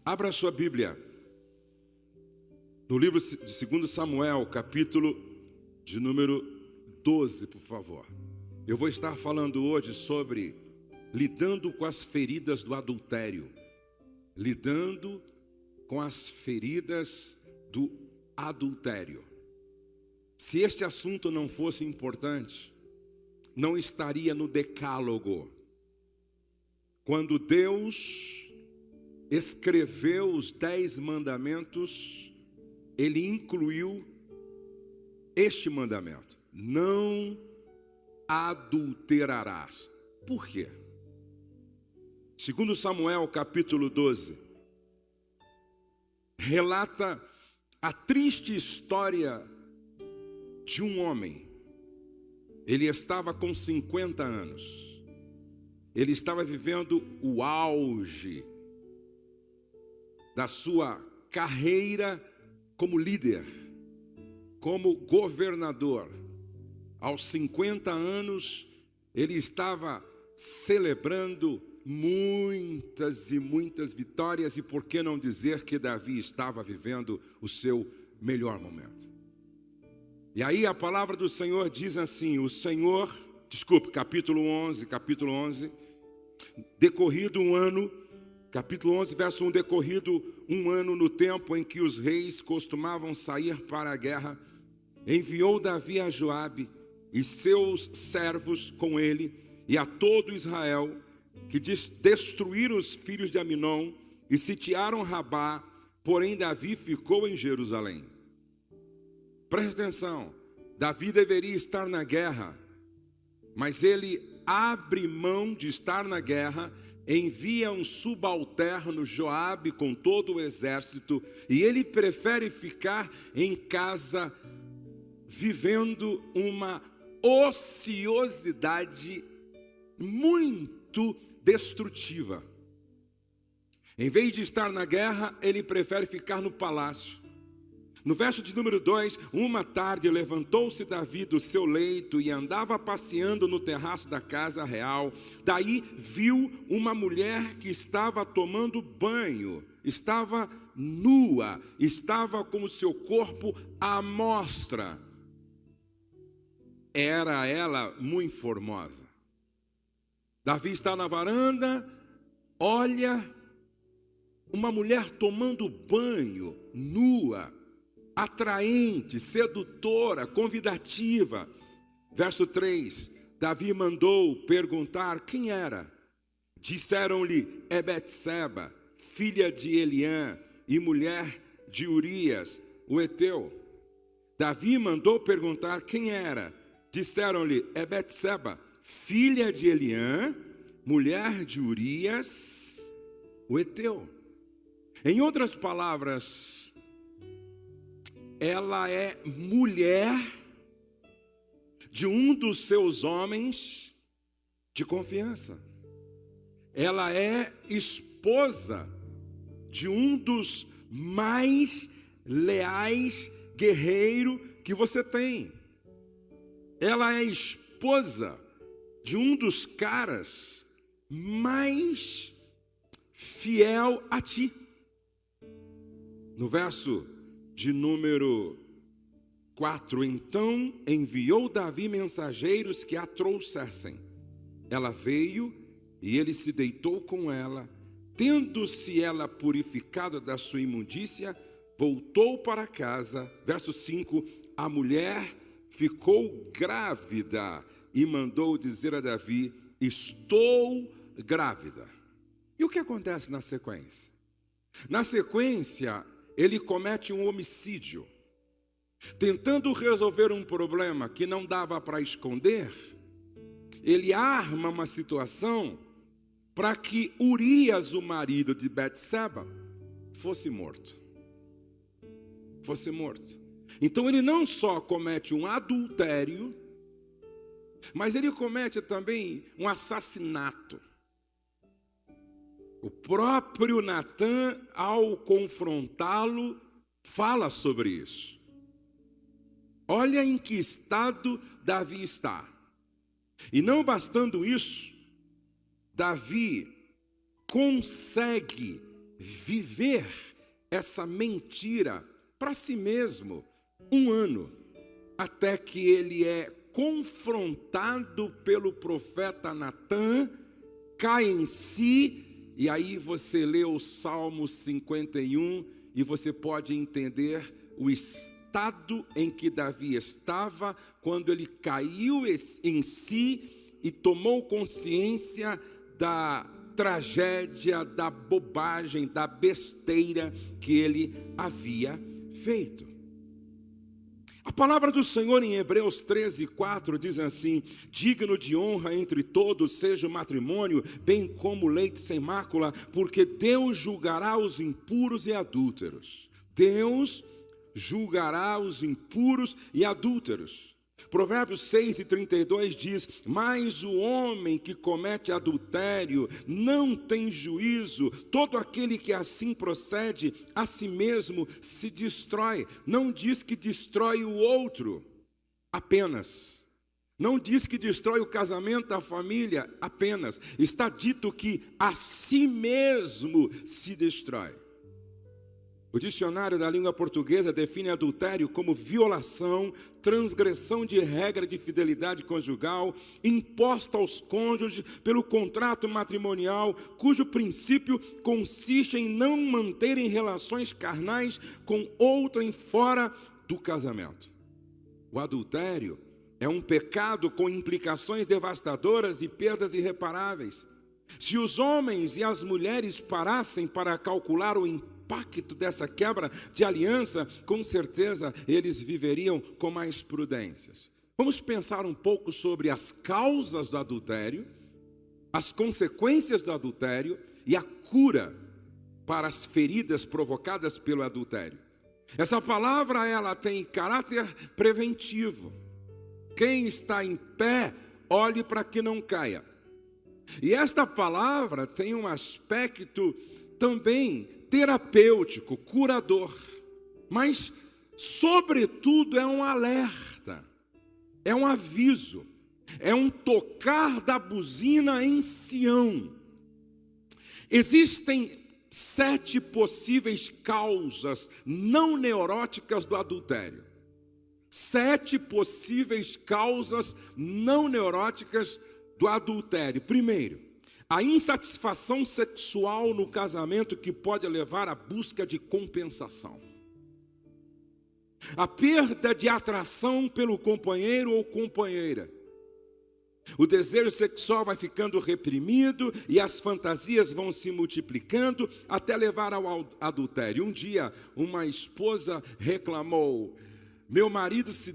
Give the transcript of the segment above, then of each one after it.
Abra sua Bíblia no livro de 2 Samuel, capítulo de número 12, por favor. Eu vou estar falando hoje sobre lidando com as feridas do adultério. Lidando com as feridas do adultério. Se este assunto não fosse importante, não estaria no Decálogo. Quando Deus escreveu os 10 mandamentos, Ele incluiu este mandamento: não adulterarás. Por quê? Segundo Samuel, capítulo 12, relata a triste história de um homem. Ele estava com 50 anos. Ele estava vivendo o auge da sua carreira como líder, como governador. Aos 50 anos, ele estava celebrando muitas e muitas vitórias, e por que não dizer que Davi estava vivendo o seu melhor momento? E aí a palavra do Senhor diz assim, capítulo 11, decorrido um ano, capítulo 11, verso 1, decorrido um ano no tempo em que os reis costumavam sair para a guerra, enviou Davi a Joabe e seus servos com ele e a todo Israel, que destruíram os filhos de Aminom e sitiaram Rabá, porém Davi ficou em Jerusalém. Preste atenção, Davi deveria estar na guerra, mas ele abre mão de estar na guerra, envia um subalterno, Joabe, com todo o exército, e ele prefere ficar em casa, vivendo uma ociosidade muito destrutiva. Em vez de estar na guerra, ele prefere ficar no palácio. No verso de número 2, uma tarde levantou-se Davi do seu leito e andava passeando no terraço da casa real. Daí viu uma mulher que estava tomando banho, estava nua, estava com o seu corpo à mostra. Era ela muito formosa. Davi está na varanda, olha uma mulher tomando banho, nua, atraente, sedutora, convidativa. Verso 3, Davi mandou perguntar quem era. Disseram-lhe, é Betseba, filha de Eliã e mulher de Urias, o heteu. Davi mandou perguntar quem era. Disseram-lhe, é Betseba, filha de Eliã, mulher de Urias, o heteu. Em outras palavras, ela é mulher de um dos seus homens de confiança. Ela é esposa de um dos mais leais guerreiros que você tem. Ela é esposa de um dos caras mais fiel a ti. No verso de número 4, então enviou Davi mensageiros que a trouxessem. Ela veio e ele se deitou com ela. Tendo-se ela purificado da sua imundícia, voltou para casa. Verso 5, a mulher ficou grávida e mandou dizer a Davi, estou grávida. E o que acontece na sequência? Na sequência, ele comete um homicídio. Tentando resolver um problema que não dava para esconder, ele arma uma situação para que Urias, o marido de Betseba, fosse morto. Então ele não só comete um adultério, mas ele comete também um assassinato. O próprio Natã, ao confrontá-lo, fala sobre isso. Olha em que estado Davi está. E não bastando isso, Davi consegue viver essa mentira para si mesmo 1 ano, até que ele é confrontado pelo profeta Natã, cai em si, e aí você lê o Salmo 51 e você pode entender o estado em que Davi estava quando ele caiu em si e tomou consciência da tragédia, da bobagem, da besteira que ele havia feito. A palavra do Senhor em Hebreus 13:4 diz assim: digno de honra entre todos seja o matrimônio, bem como o leite sem mácula, porque Deus julgará os impuros e adúlteros. Deus julgará os impuros e adúlteros. Provérbios 6:32 diz: mas o homem que comete adultério não tem juízo, todo aquele que assim procede, a si mesmo se destrói. Não diz que destrói o outro apenas, não diz que destrói o casamento, a família apenas, está dito que a si mesmo se destrói. O dicionário da língua portuguesa define adultério como violação, transgressão de regra de fidelidade conjugal, imposta aos cônjuges pelo contrato matrimonial, cujo princípio consiste em não manterem relações carnais com outrem fora do casamento. O adultério é um pecado com implicações devastadoras e perdas irreparáveis. Se os homens e as mulheres parassem para calcular o impacto dessa quebra de aliança, com certeza eles viveriam com mais prudências. Vamos pensar um pouco sobre as causas do adultério, as consequências do adultério e a cura para as feridas provocadas pelo adultério. Essa palavra, ela tem caráter preventivo. Quem está em pé, olhe para que não caia. E esta palavra tem um aspecto também terapêutico, curador, mas, sobretudo, é um alerta, é um aviso, é um tocar da buzina em Sião. Existem 7 possíveis causas não neuróticas do adultério. 7 possíveis causas não neuróticas do adultério. Primeiro, a insatisfação sexual no casamento, que pode levar à busca de compensação. A perda de atração pelo companheiro ou companheira. O desejo sexual vai ficando reprimido e as fantasias vão se multiplicando até levar ao adultério. Um dia, uma esposa reclamou: meu marido se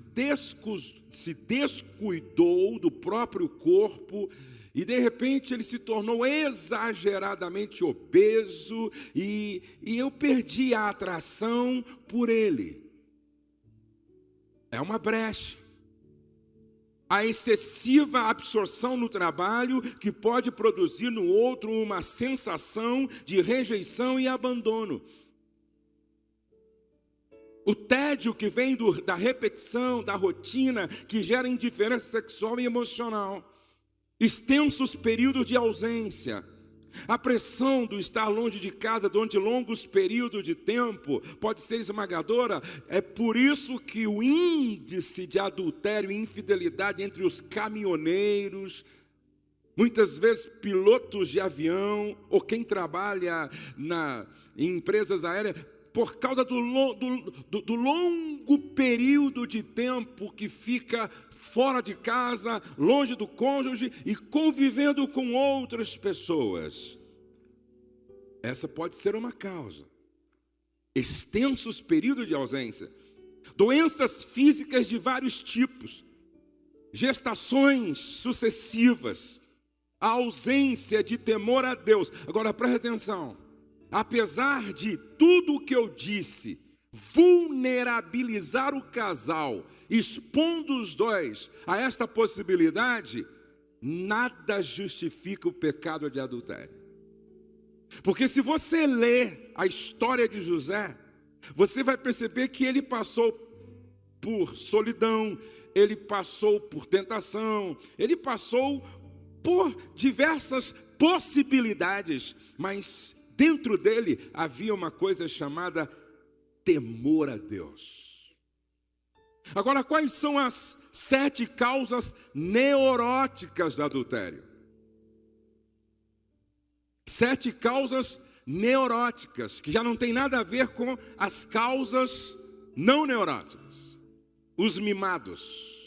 descuidou do próprio corpo e de repente ele se tornou exageradamente obeso e eu perdi a atração por ele. É uma brecha. A excessiva absorção no trabalho, que pode produzir no outro uma sensação de rejeição e abandono. O tédio que vem da repetição, da rotina, que gera indiferença sexual e emocional. Extensos períodos de ausência. A pressão do estar longe de casa durante longos períodos de tempo pode ser esmagadora. É por isso que o índice de adultério e infidelidade entre os caminhoneiros, muitas vezes pilotos de avião ou quem trabalha em empresas aéreas, por causa do longo período de tempo que fica fora de casa, longe do cônjuge e convivendo com outras pessoas. Essa pode ser uma causa. Extensos períodos de ausência. Doenças físicas de vários tipos. Gestações sucessivas. A ausência de temor a Deus. Agora preste atenção. Apesar de tudo o que eu disse, vulnerabilizar o casal, expondo os dois a esta possibilidade, nada justifica o pecado de adultério. Porque se você ler a história de José, você vai perceber que ele passou por solidão, ele passou por tentação, ele passou por diversas possibilidades, mas dentro dele havia uma coisa chamada temor a Deus. Agora, quais são as 7 causas neuróticas do adultério? 7 causas neuróticas, que já não tem nada a ver com as causas não neuróticas. Os mimados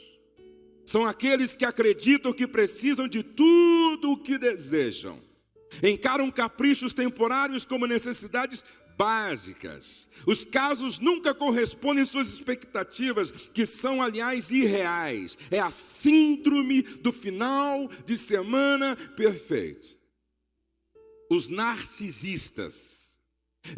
são aqueles que acreditam que precisam de tudo o que desejam. Encaram caprichos temporários como necessidades básicas. Os casos nunca correspondem às suas expectativas, que são, aliás, irreais. É a síndrome do final de semana perfeito. Os narcisistas,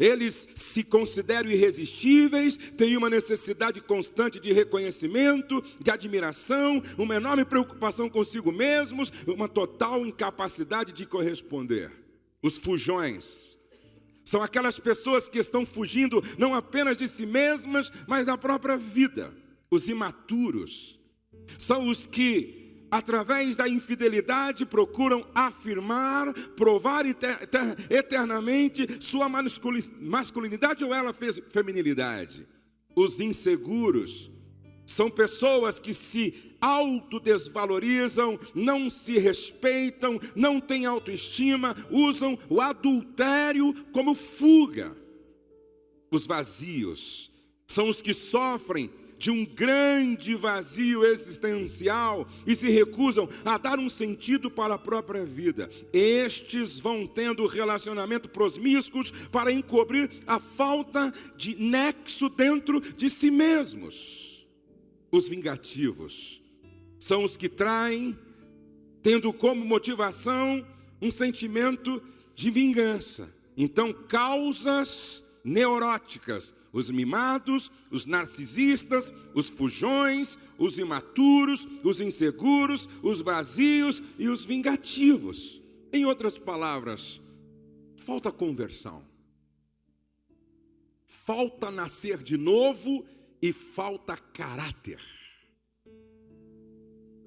eles se consideram irresistíveis, têm uma necessidade constante de reconhecimento, de admiração, uma enorme preocupação consigo mesmos, uma total incapacidade de corresponder. Os fujões são aquelas pessoas que estão fugindo não apenas de si mesmas, mas da própria vida. Os imaturos são os que, através da infidelidade, procuram afirmar, provar eternamente sua masculinidade ou ela feminilidade. Os inseguros são pessoas que se autodesvalorizam, não se respeitam, não têm autoestima, usam o adultério como fuga. Os vazios são os que sofrem de um grande vazio existencial e se recusam a dar um sentido para a própria vida. Estes vão tendo relacionamento prosmíscuos para encobrir a falta de nexo dentro de si mesmos. Os vingativos são os que traem, tendo como motivação um sentimento de vingança. Então, causas neuróticas: os mimados, os narcisistas, os fujões, os imaturos, os inseguros, os vazios e os vingativos. Em outras palavras, falta conversão, falta nascer de novo e falta caráter,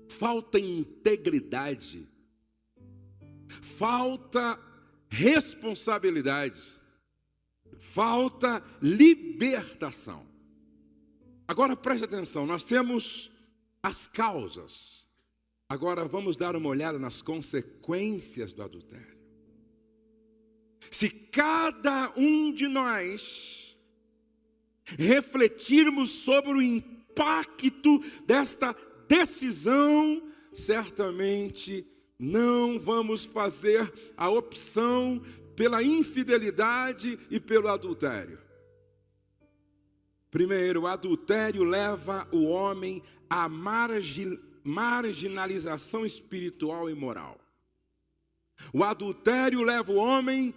falta integridade, falta responsabilidade, falta libertação. Agora preste atenção, nós temos as causas. Agora vamos dar uma olhada nas consequências do adultério. Se cada um de nós refletirmos sobre o impacto desta decisão, certamente não vamos fazer a opção pela infidelidade e pelo adultério. Primeiro, o adultério leva o homem à marginalização espiritual e moral. O adultério leva o homem,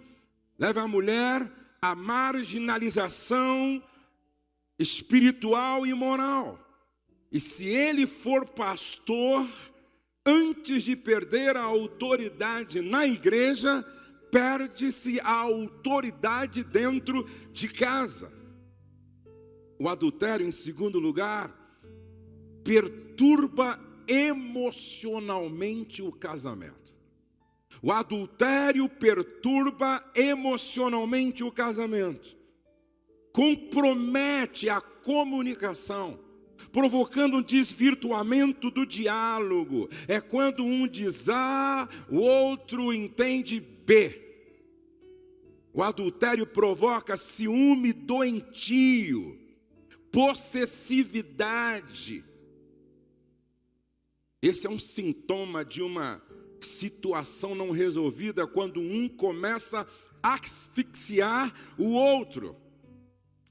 leva a mulher à marginalização espiritual e moral. E se ele for pastor, antes de perder a autoridade na igreja, perde-se a autoridade dentro de casa. O adultério, em segundo lugar, perturba emocionalmente o casamento. O adultério perturba emocionalmente o casamento. Compromete a comunicação, provocando um desvirtuamento do diálogo. É quando um diz A, o outro entende B. O adultério provoca ciúme doentio, possessividade. Esse é um sintoma de uma situação não resolvida, quando um começa a asfixiar o outro.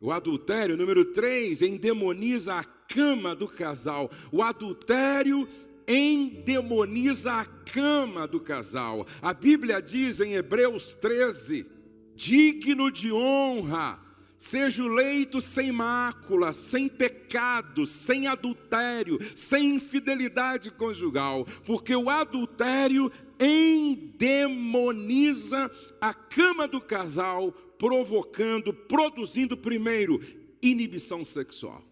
O adultério, número 3, endemoniza a cama do casal. O adultério endemoniza a cama do casal. A Bíblia diz em Hebreus 13: digno de honra seja o leito sem mácula, sem pecado, sem adultério, sem infidelidade conjugal, porque o adultério endemoniza a cama do casal, produzindo primeiro, inibição sexual.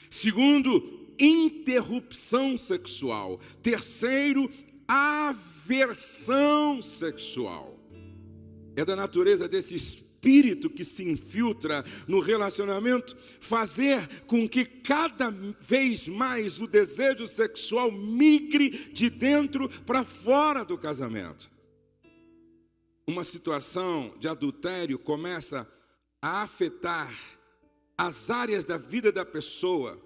Segundo, interrupção sexual. Terceiro, aversão sexual. É da natureza desse espírito que se infiltra no relacionamento, fazer com que cada vez mais o desejo sexual migre de dentro para fora do casamento. Uma situação de adultério começa a afetar as áreas da vida da pessoa,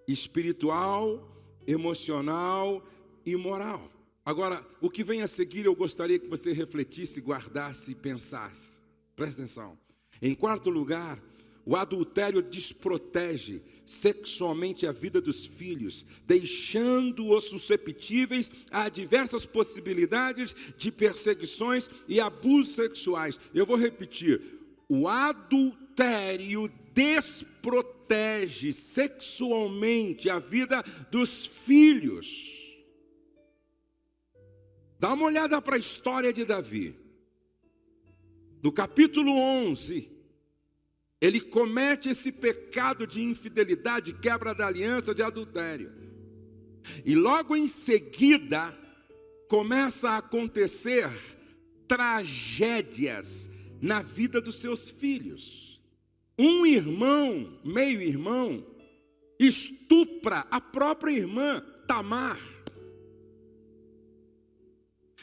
espiritual, emocional e moral. Agora, o que vem a seguir eu gostaria que você refletisse, guardasse e pensasse. Presta atenção. Em quarto lugar, o adultério desprotege sexualmente a vida dos filhos, deixando-os suscetíveis a diversas possibilidades de perseguições e abusos sexuais. Eu vou repetir. O adultério desprotege sexualmente a vida dos filhos. Dá uma olhada para a história de Davi. No capítulo 11, ele comete esse pecado de infidelidade, quebra da aliança, de adultério. E logo em seguida, começa a acontecer tragédias na vida dos seus filhos. Um irmão, meio-irmão, estupra a própria irmã, Tamar.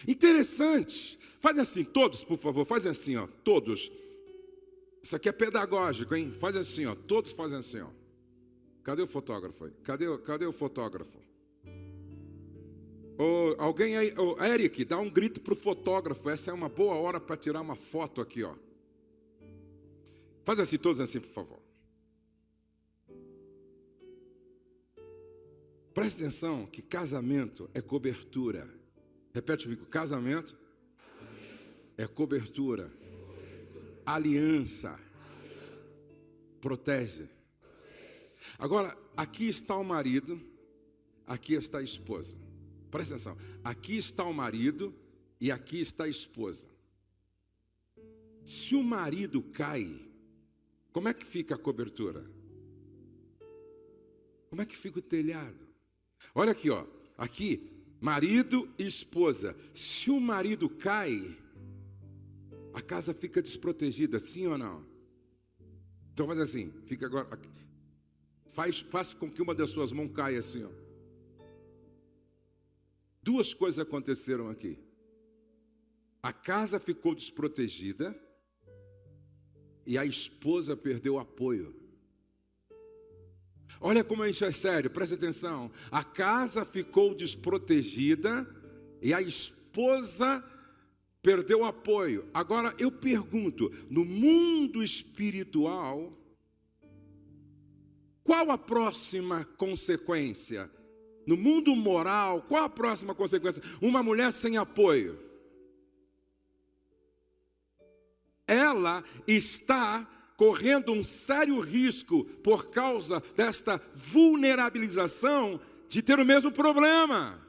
Interessante. Faz assim, todos, por favor, fazem assim, ó, todos. Isso aqui é pedagógico, hein? Faz assim, ó, todos fazem assim, ó. Cadê o fotógrafo aí? Cadê o fotógrafo? Alguém aí, Eric, dá um grito pro fotógrafo. Essa é uma boa hora para tirar uma foto aqui, ó. Faz assim, todos assim, por favor. Preste atenção que casamento é cobertura. Repete comigo, casamento é cobertura. Aliança protege. Agora, aqui está o marido, aqui está a esposa. Presta atenção, aqui está o marido e aqui está a esposa. Se o marido cai, como é que fica a cobertura? Como é que fica o telhado? Olha aqui, ó, aqui, marido e esposa. Se o marido cai, a casa fica desprotegida, sim ou não? Então faz assim, fica agora, faz com que uma das suas mãos caia assim, ó. Duas coisas aconteceram aqui. A casa ficou desprotegida e a esposa perdeu apoio. Olha como isso é sério, preste atenção. A casa ficou desprotegida e a esposa perdeu apoio. Agora eu pergunto, no mundo espiritual, qual a próxima consequência? No mundo moral, qual a próxima consequência? Uma mulher sem apoio. Ela está correndo um sério risco por causa desta vulnerabilização de ter o mesmo problema.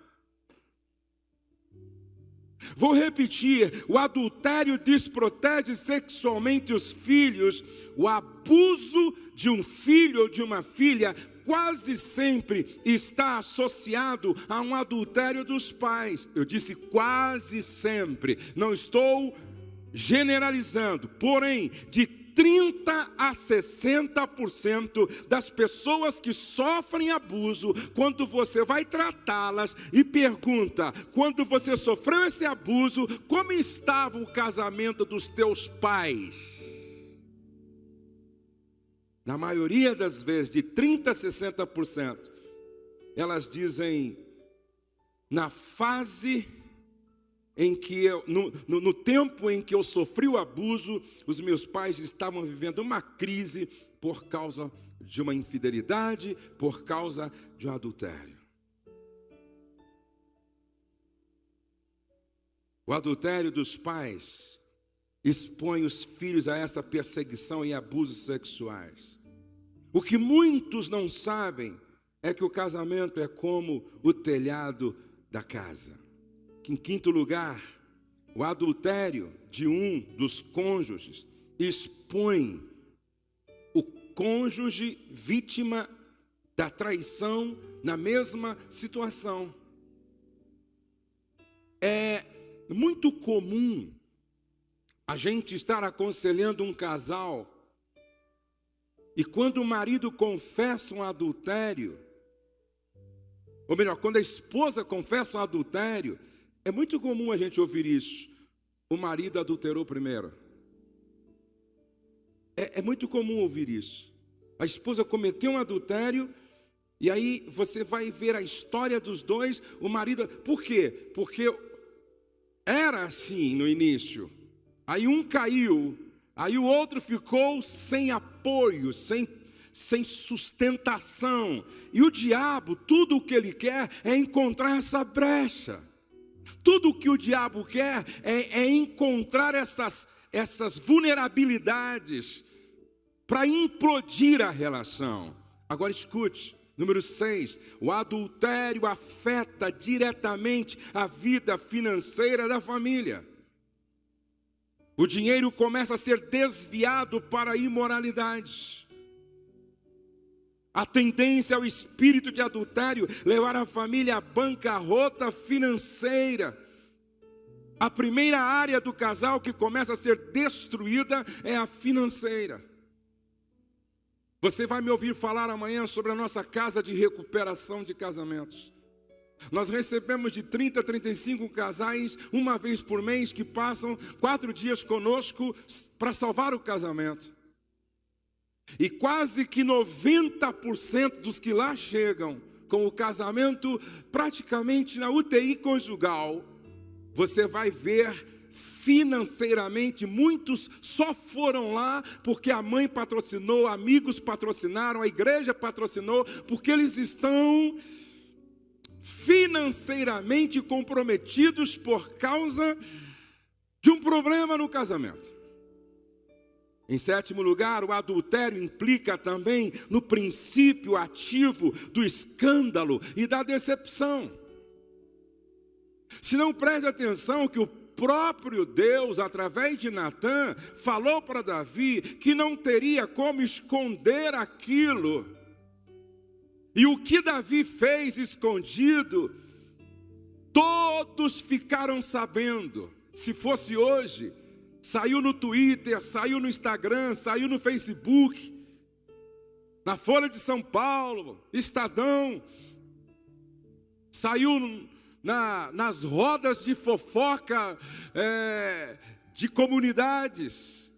Vou repetir, o adultério desprotege sexualmente os filhos. O abuso de um filho ou de uma filha quase sempre está associado a um adultério dos pais. Eu disse quase sempre, não estou generalizando, porém, de 30 a 60% das pessoas que sofrem abuso, quando você vai tratá-las e pergunta, quando você sofreu esse abuso, como estava o casamento dos teus pais? Na maioria das vezes, de 30 a 60%, elas dizem, na fase em que no tempo em que eu sofri o abuso, os meus pais estavam vivendo uma crise por causa de uma infidelidade, por causa de um adultério. O adultério dos pais expõe os filhos a essa perseguição e abusos sexuais. O que muitos não sabem é que o casamento é como o telhado da casa. Em quinto lugar, o adultério de um dos cônjuges expõe o cônjuge vítima da traição na mesma situação. É muito comum a gente estar aconselhando um casal, e quando o marido confessa um adultério, ou melhor, quando a esposa confessa um adultério, é muito comum a gente ouvir isso: o marido adulterou primeiro. É muito comum ouvir isso. A esposa cometeu um adultério, e aí você vai ver a história dos dois, o marido... Por quê? Porque era assim no início. Aí um caiu, aí o outro ficou sem apoio, sem sustentação. E o diabo, tudo o que ele quer é encontrar essa brecha. Tudo o que o diabo quer é encontrar essas vulnerabilidades para implodir a relação. Agora escute, número 6, o adultério afeta diretamente a vida financeira da família. O dinheiro começa a ser desviado para a imoralidade. A tendência ao espírito de adultério levar a família à bancarrota financeira. A primeira área do casal que começa a ser destruída é a financeira. Você vai me ouvir falar amanhã sobre a nossa casa de recuperação de casamentos. Nós recebemos de 30 a 35 casais, uma vez por mês, que passam 4 dias conosco para salvar o casamento. E quase que 90% dos que lá chegam com o casamento praticamente na UTI conjugal, você vai ver financeiramente, muitos só foram lá porque a mãe patrocinou, amigos patrocinaram, a igreja patrocinou, porque eles estão financeiramente comprometidos por causa de um problema no casamento. Em 7º lugar, o adultério implica também no princípio ativo do escândalo e da decepção. Se não preste atenção que o próprio Deus, através de Natã, falou para Davi que não teria como esconder aquilo. E o que Davi fez escondido, todos ficaram sabendo. Se fosse hoje, saiu no Twitter, saiu no Instagram, saiu no Facebook, na Folha de São Paulo, Estadão, saiu nas rodas de fofoca de comunidades.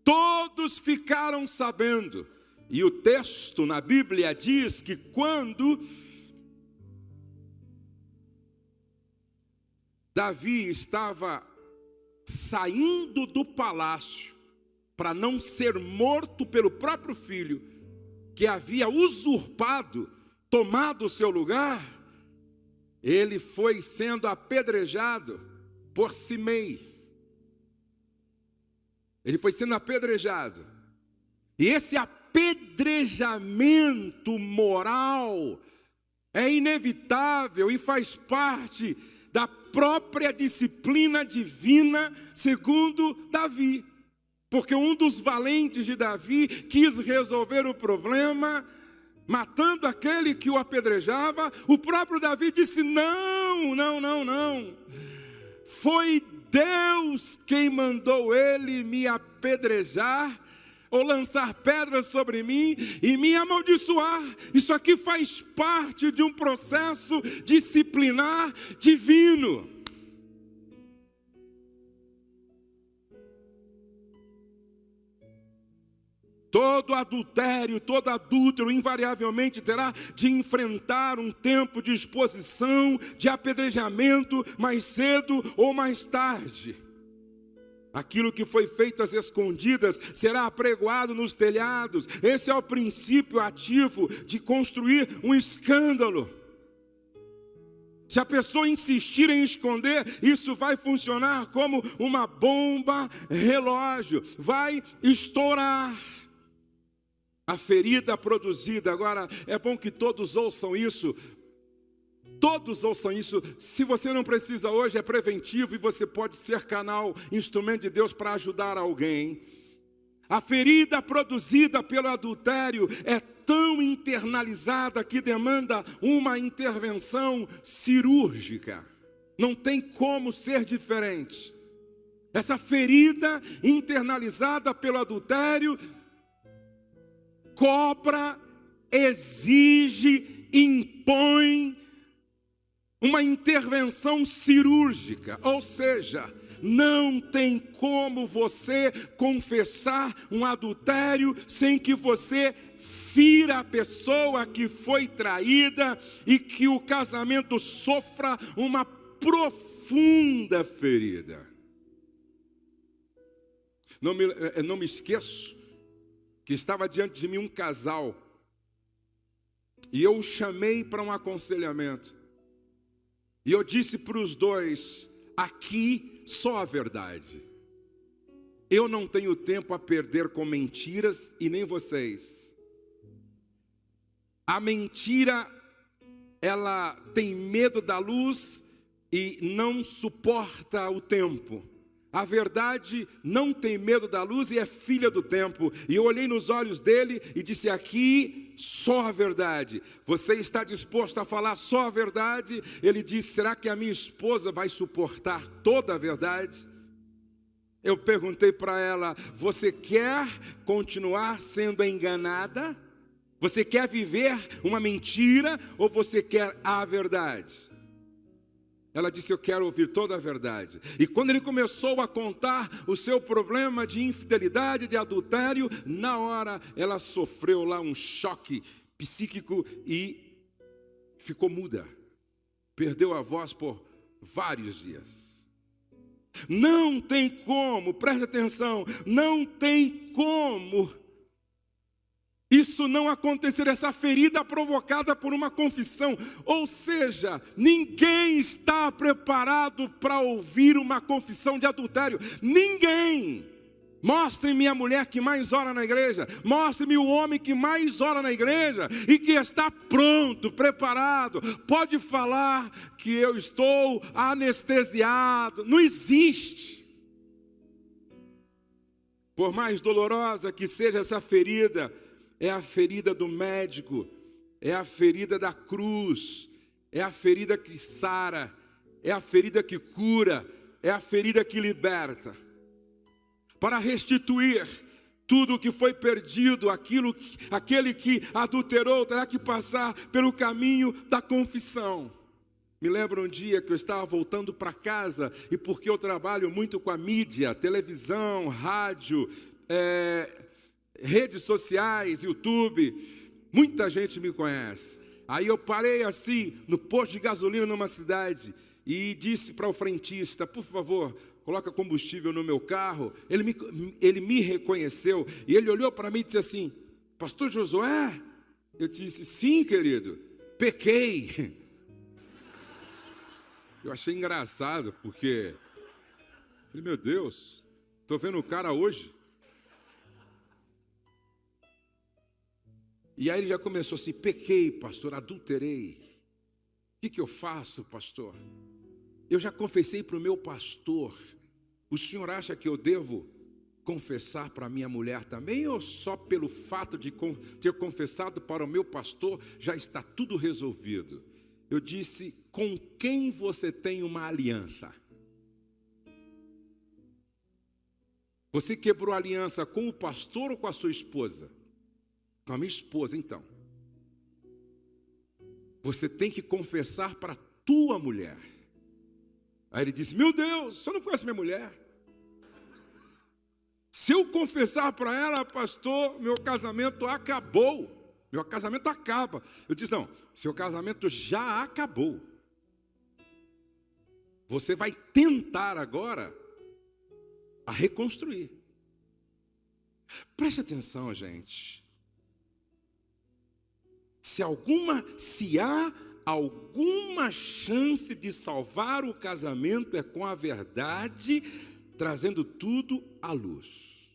Todos ficaram sabendo. E o texto na Bíblia diz que quando Davi estava saindo do palácio para não ser morto pelo próprio filho, que havia usurpado, tomado o seu lugar, ele foi sendo apedrejado por Simei. Ele foi sendo apedrejado. E esse apedrejamento moral é inevitável e faz parte da própria disciplina divina, segundo Davi. Porque um dos valentes de Davi quis resolver o problema matando aquele que o apedrejava. O próprio Davi disse: não. Foi Deus quem mandou ele me apedrejar, ou lançar pedras sobre mim e me amaldiçoar. Isso aqui faz parte de um processo disciplinar divino. Todo adultério, todo adúltero, invariavelmente terá de enfrentar um tempo de exposição, de apedrejamento, mais cedo ou mais tarde. Aquilo que foi feito às escondidas será apregoado nos telhados. Esse é o princípio ativo de construir um escândalo. Se a pessoa insistir em esconder, isso vai funcionar como uma bomba relógio. Vai estourar. A ferida produzida. Agora, é bom que todos ouçam isso. Todos ouçam isso. Se você não precisa hoje, é preventivo e você pode ser canal, instrumento de Deus para ajudar alguém. A ferida produzida pelo adultério é tão internalizada que demanda uma intervenção cirúrgica. Não tem como ser diferente. Essa ferida internalizada pelo adultério cobra, exige, impõe uma intervenção cirúrgica. Ou seja, não tem como você confessar um adultério sem que você fira a pessoa que foi traída e que o casamento sofra uma profunda ferida. Não me esqueço que estava diante de mim um casal e eu o chamei para um aconselhamento. E eu disse para os dois: aqui só a verdade. Eu não tenho tempo a perder com mentiras e nem vocês. A mentira, ela tem medo da luz e não suporta o tempo. A verdade não tem medo da luz e é filha do tempo. E eu olhei nos olhos dele e disse: aqui só a verdade. Você está disposto a falar só a verdade? Ele disse: será que a minha esposa vai suportar toda a verdade? Eu perguntei para ela: você quer continuar sendo enganada? Você quer viver uma mentira ou você quer a verdade? Ela disse: eu quero ouvir toda a verdade. E quando ele começou a contar o seu problema de infidelidade, de adultério, na hora ela sofreu lá um choque psíquico e ficou muda. Perdeu a voz por vários dias. Não tem como, preste atenção, não tem como isso não acontecer, essa ferida provocada por uma confissão. Ou seja, ninguém está preparado para ouvir uma confissão de adultério. Ninguém. Mostre-me a mulher que mais ora na igreja. Mostre-me o homem que mais ora na igreja e que está pronto, preparado. Pode falar que eu estou anestesiado. Não existe. Por mais dolorosa que seja essa ferida, é a ferida do médico, é a ferida da cruz, é a ferida que sara, é a ferida que cura, é a ferida que liberta. Para restituir tudo o que foi perdido, aquele que adulterou terá que passar pelo caminho da confissão. Me lembro um dia que eu estava voltando para casa, e porque eu trabalho muito com a mídia, televisão, rádio, redes sociais, YouTube, muita gente me conhece. Aí eu parei assim, no posto de gasolina numa cidade, e disse para o frentista: por favor, coloca combustível no meu carro. Ele me reconheceu, e ele olhou para mim e disse assim: pastor Josué? Eu disse: sim, querido, pequei. Eu achei engraçado, porque falei: meu Deus, estou vendo o cara hoje. E aí ele já começou assim: pequei, pastor, adulterei. O que eu faço, pastor? Eu já confessei para o meu pastor. O senhor acha que eu devo confessar para minha mulher também? Ou só pelo fato de ter confessado para o meu pastor já está tudo resolvido? Eu disse: com quem você tem uma aliança? Você quebrou a aliança com o pastor ou com a sua esposa? Com a minha esposa, então. Você tem que confessar para a tua mulher. Aí ele disse: meu Deus, você não conhece minha mulher? Se eu confessar para ela, pastor, meu casamento acabou. Meu casamento acaba. Eu disse: não, seu casamento já acabou. Você vai tentar agora a reconstruir. Preste atenção, gente. Se há alguma chance de salvar o casamento, é com a verdade, trazendo tudo à luz.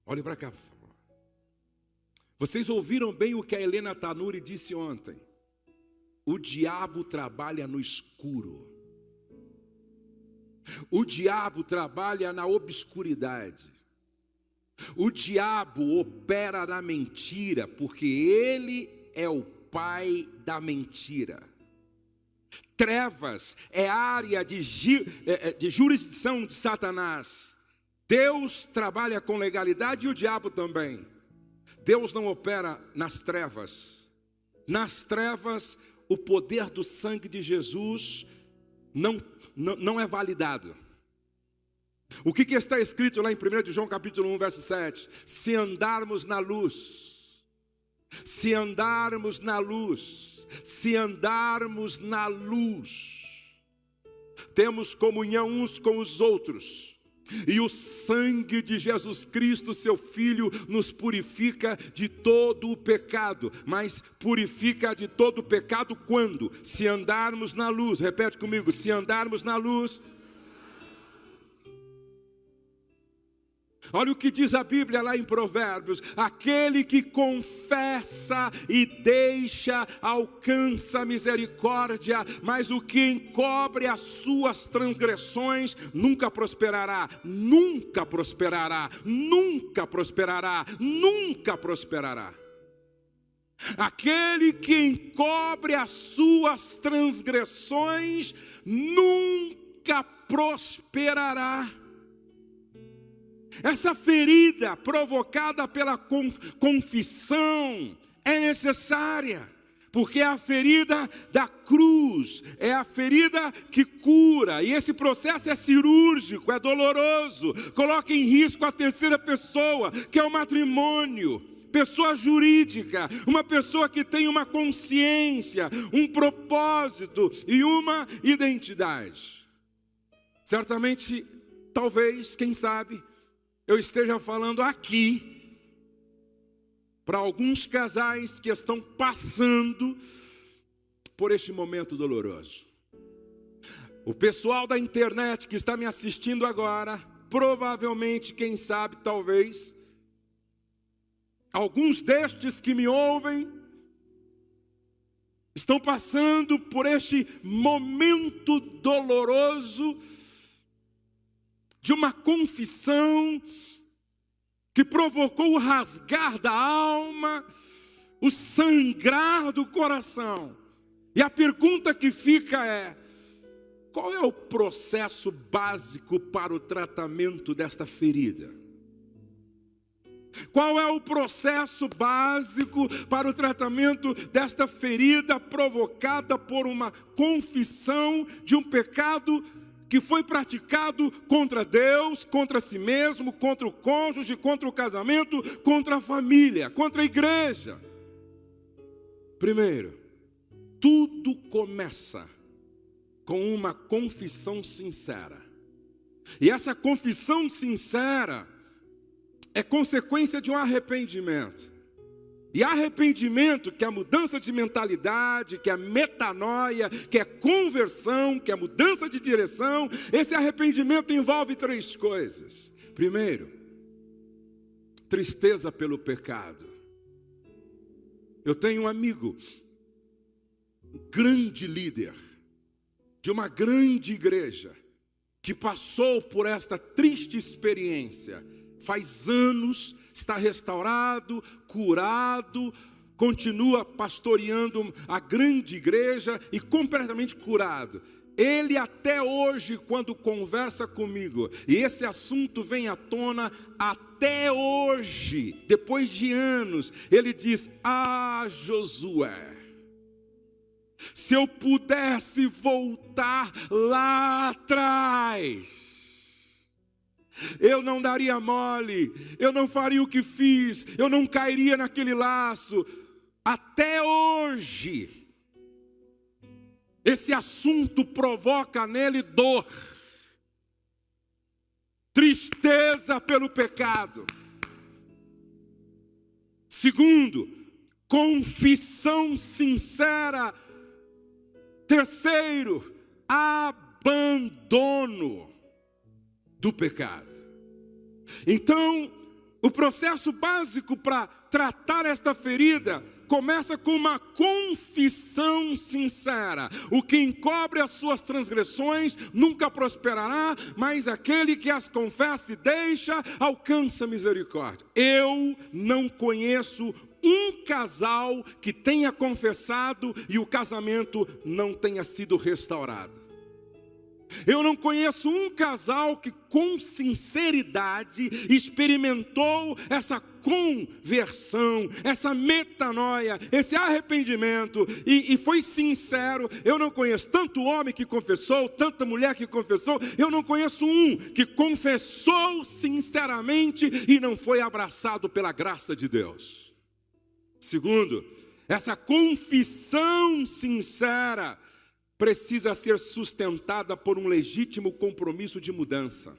Olhe para cá, por favor. Vocês ouviram bem o que a Helena Tanuri disse ontem. O diabo trabalha no escuro. O diabo trabalha na obscuridade. O diabo opera na mentira, porque ele é o pai da mentira. Trevas é área de jurisdição de Satanás. Deus trabalha com legalidade e o diabo também. Deus não opera nas trevas. Nas trevas, o poder do sangue de Jesus não é validado. O que está escrito lá em 1 de João capítulo 1, verso 7? Se andarmos na luz, se andarmos na luz, se andarmos na luz, temos comunhão uns com os outros, e o sangue de Jesus Cristo, seu Filho, nos purifica de todo o pecado. Mas purifica de todo o pecado quando? Se andarmos na luz. Repete comigo, se andarmos na luz. Olha o que diz a Bíblia lá em Provérbios: aquele que confessa e deixa alcança misericórdia, mas o que encobre as suas transgressões nunca prosperará, nunca prosperará, nunca prosperará, nunca prosperará. Aquele que encobre as suas transgressões nunca prosperará. Essa ferida provocada pela confissão é necessária, porque é a ferida da cruz, é a ferida que cura, e esse processo é cirúrgico, é doloroso, coloca em risco a terceira pessoa, que é o matrimônio, pessoa jurídica, uma pessoa que tem uma consciência, um propósito e uma identidade. Certamente, talvez, quem sabe, eu esteja falando aqui para alguns casais que estão passando por este momento doloroso. O pessoal da internet que está me assistindo agora, provavelmente, quem sabe, talvez, alguns destes que me ouvem estão passando por este momento doloroso de uma confissão que provocou o rasgar da alma, o sangrar do coração. E a pergunta que fica é: qual é o processo básico para o tratamento desta ferida? Qual é o processo básico para o tratamento desta ferida provocada por uma confissão de um pecado que foi praticado contra Deus, contra si mesmo, contra o cônjuge, contra o casamento, contra a família, contra a igreja? Primeiro, tudo começa com uma confissão sincera. E essa confissão sincera é consequência de um arrependimento. E arrependimento, que é a mudança de mentalidade, que é a metanoia, que é conversão, que é a mudança de direção, esse arrependimento envolve três coisas. Primeiro, tristeza pelo pecado. Eu tenho um amigo, um grande líder, de uma grande igreja, que passou por esta triste experiência. Faz anos, está restaurado, curado, continua pastoreando a grande igreja e completamente curado. Ele até hoje, quando conversa comigo, e esse assunto vem à tona até hoje, depois de anos, ele diz: ah, Josué, se eu pudesse voltar lá atrás, eu não daria mole, eu não faria o que fiz, eu não cairia naquele laço. Até hoje, esse assunto provoca nele dor, tristeza pelo pecado. Segundo, confissão sincera. Terceiro, abandono do pecado. Então, o processo básico para tratar esta ferida começa com uma confissão sincera. O que encobre as suas transgressões nunca prosperará, mas aquele que as confessa e deixa, alcança misericórdia. Eu não conheço um casal que tenha confessado e o casamento não tenha sido restaurado. Eu não conheço um casal que com sinceridade experimentou essa conversão, essa metanoia, esse arrependimento e foi sincero. Eu não conheço tanto homem que confessou, tanta mulher que confessou. Eu não conheço um que confessou sinceramente e não foi abraçado pela graça de Deus. Segundo, essa confissão sincera precisa ser sustentada por um legítimo compromisso de mudança.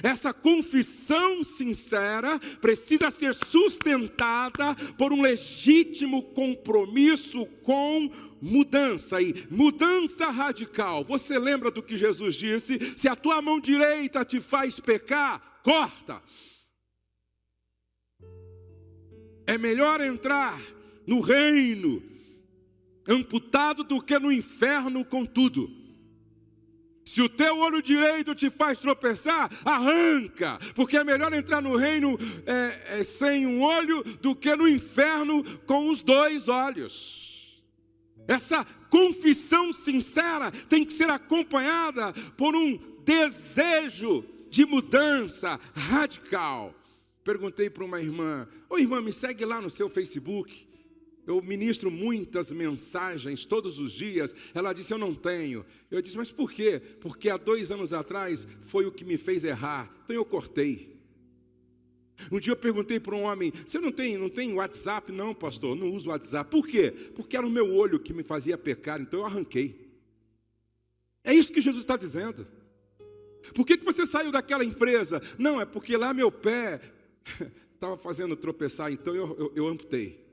Essa confissão sincera precisa ser sustentada por um legítimo compromisso com mudança. E mudança radical. Você lembra do que Jesus disse? Se a tua mão direita te faz pecar, corta. É melhor entrar no reino amputado do que no inferno com tudo. Se o teu olho direito te faz tropeçar, arranca, porque é melhor entrar no reino sem um olho do que no inferno com os dois olhos. Essa confissão sincera tem que ser acompanhada por um desejo de mudança radical. Perguntei para uma irmã: ô irmã, me segue lá no seu Facebook. Eu ministro muitas mensagens todos os dias. Ela disse: eu não tenho. Eu disse: mas por quê? Porque há 2 anos atrás foi o que me fez errar. Então eu cortei. Um dia eu perguntei para um homem: você não tem WhatsApp? Não, pastor, não uso WhatsApp. Por quê? Porque era o meu olho que me fazia pecar, então eu arranquei. É isso que Jesus está dizendo. Por que você saiu daquela empresa? Não, é porque lá meu pé estava fazendo tropeçar, então eu amputei.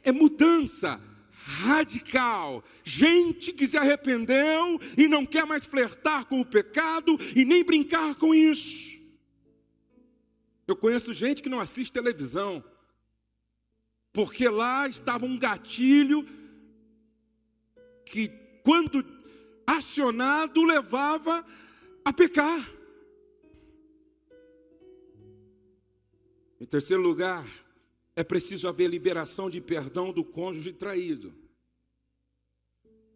É mudança radical. Gente que se arrependeu e não quer mais flertar com o pecado e nem brincar com isso. Eu conheço gente que não assiste televisão, porque lá estava um gatilho que, quando acionado, levava a pecar. Em terceiro lugar, é preciso haver liberação de perdão do cônjuge traído.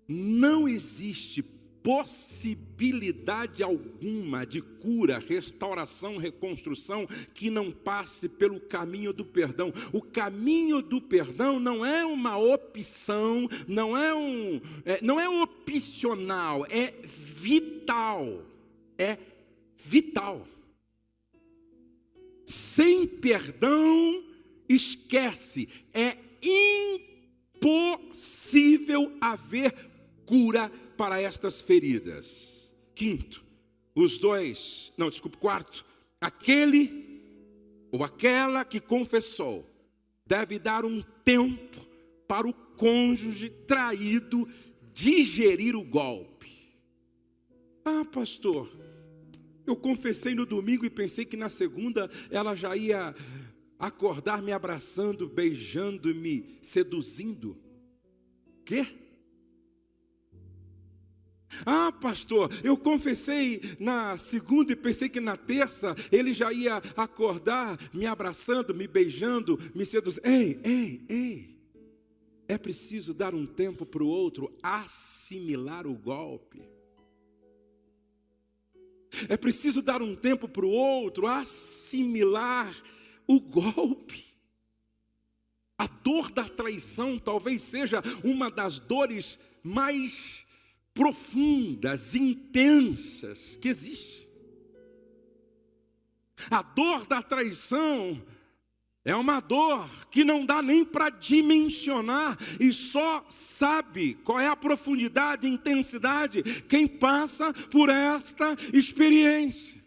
Não existe possibilidade alguma de cura, restauração, reconstrução que não passe pelo caminho do perdão. O caminho do perdão não é uma opção, não é opcional, é vital. É vital. Sem perdão, esquece, é impossível haver cura para estas feridas. Quarto, aquele ou aquela que confessou deve dar um tempo para o cônjuge traído digerir o golpe. Ah, pastor, eu confessei no domingo e pensei que na segunda ela já ia acordar me abraçando, beijando e me seduzindo. Quê? Ah, pastor, eu confessei na segunda e pensei que na terça ele já ia acordar me abraçando, me beijando, me seduzindo. Ei. É preciso dar um tempo para o outro assimilar o golpe. É preciso dar um tempo para o outro assimilar o golpe. A dor da traição talvez seja uma das dores mais profundas, intensas que existe. A dor da traição é uma dor que não dá nem para dimensionar, e só sabe qual é a profundidade e intensidade quem passa por esta experiência.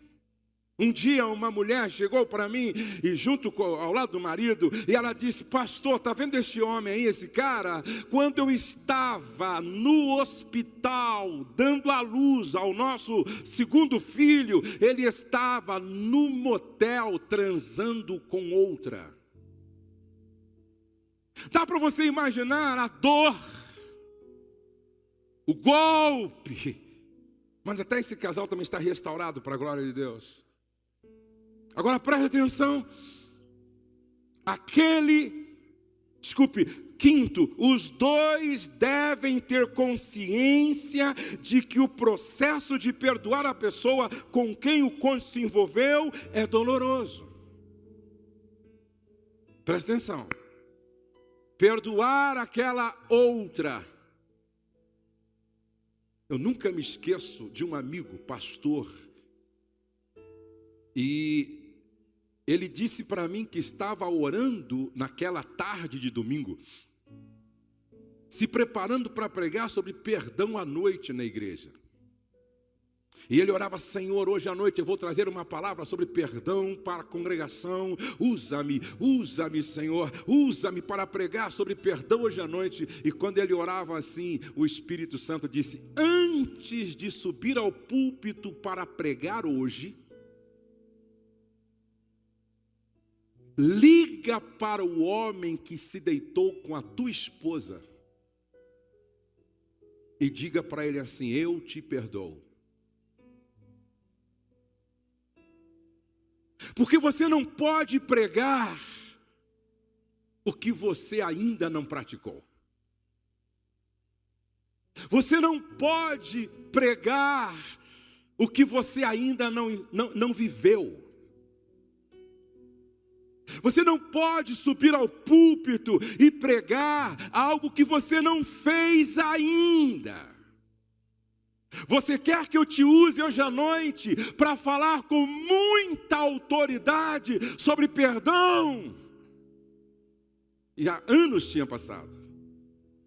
Um dia uma mulher chegou para mim e ao lado do marido, e ela disse: pastor, está vendo esse homem aí, esse cara? Quando eu estava no hospital dando à luz ao nosso segundo filho, ele estava no motel transando com outra. Dá para você imaginar a dor, o golpe, mas até esse casal também está restaurado para a glória de Deus. Agora preste atenção, quinto, os dois devem ter consciência de que o processo de perdoar a pessoa com quem o cônjuge se envolveu é doloroso. Presta atenção, perdoar aquela outra. Eu nunca me esqueço de um amigo, pastor, e ele disse para mim que estava orando naquela tarde de domingo, se preparando para pregar sobre perdão à noite na igreja. E ele orava: Senhor, hoje à noite eu vou trazer uma palavra sobre perdão para a congregação. Usa-me, Senhor, usa-me para pregar sobre perdão hoje à noite. E quando ele orava assim, o Espírito Santo disse: antes de subir ao púlpito para pregar hoje, liga para o homem que se deitou com a tua esposa e diga para ele assim: eu te perdoo. Porque você não pode pregar o que você ainda não praticou. Você não pode pregar o que você ainda não viveu. Você não pode subir ao púlpito e pregar algo que você não fez ainda. Você quer que eu te use hoje à noite para falar com muita autoridade sobre perdão? E há anos tinha passado.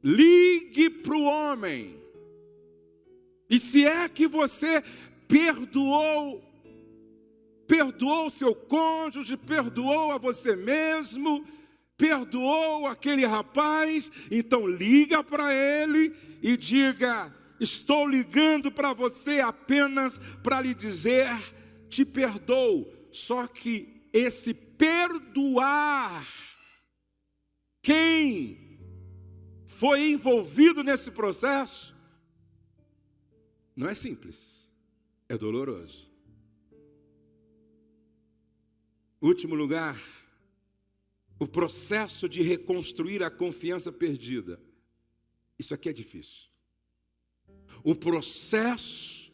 Ligue para o homem. E se é que você perdoou seu cônjuge, perdoou a você mesmo, perdoou aquele rapaz, então liga para ele e diga: estou ligando para você apenas para lhe dizer, te perdoo. Só que esse perdoar quem foi envolvido nesse processo não é simples, é doloroso. Último lugar, o processo de reconstruir a confiança perdida. Isso aqui é difícil. O processo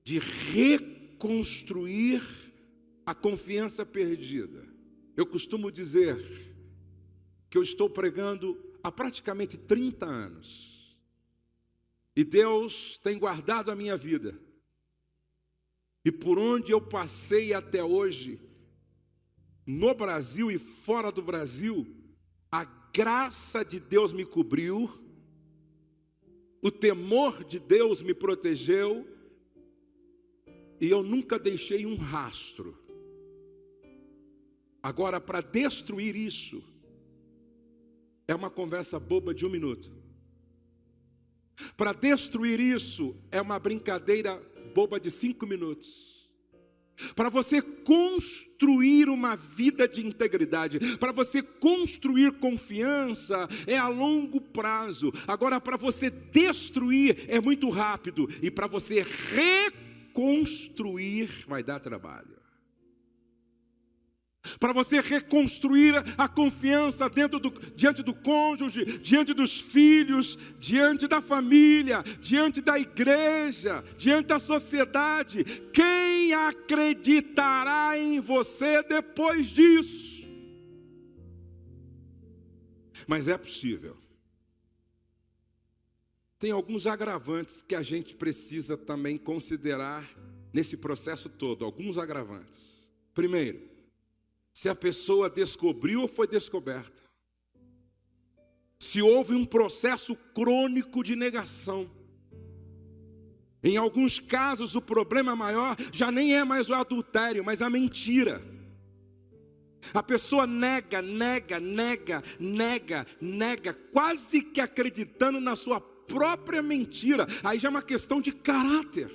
de reconstruir a confiança perdida. Eu costumo dizer que eu estou pregando há praticamente 30 anos. E Deus tem guardado a minha vida. E por onde eu passei até hoje, no Brasil e fora do Brasil, a graça de Deus me cobriu, o temor de Deus me protegeu, e eu nunca deixei um rastro. Agora, para destruir isso, é uma conversa boba de 1 minuto. Para destruir isso, é uma brincadeira boba de 5 minutos. Para você construir uma vida de integridade, para você construir confiança, é a longo prazo. Agora, para você destruir, é muito rápido. E para você reconstruir, vai dar trabalho. Para você reconstruir a confiança diante do cônjuge, diante dos filhos, diante da família, diante da igreja, diante da sociedade. Quem acreditará em você depois disso? Mas é possível. Tem alguns agravantes que a gente precisa também considerar nesse processo todo. Alguns agravantes. Primeiro, se a pessoa descobriu ou foi descoberta. Se houve um processo crônico de negação. Em alguns casos o problema maior já nem é mais o adultério, mas a mentira. A pessoa nega, quase que acreditando na sua própria mentira. Aí já é uma questão de caráter.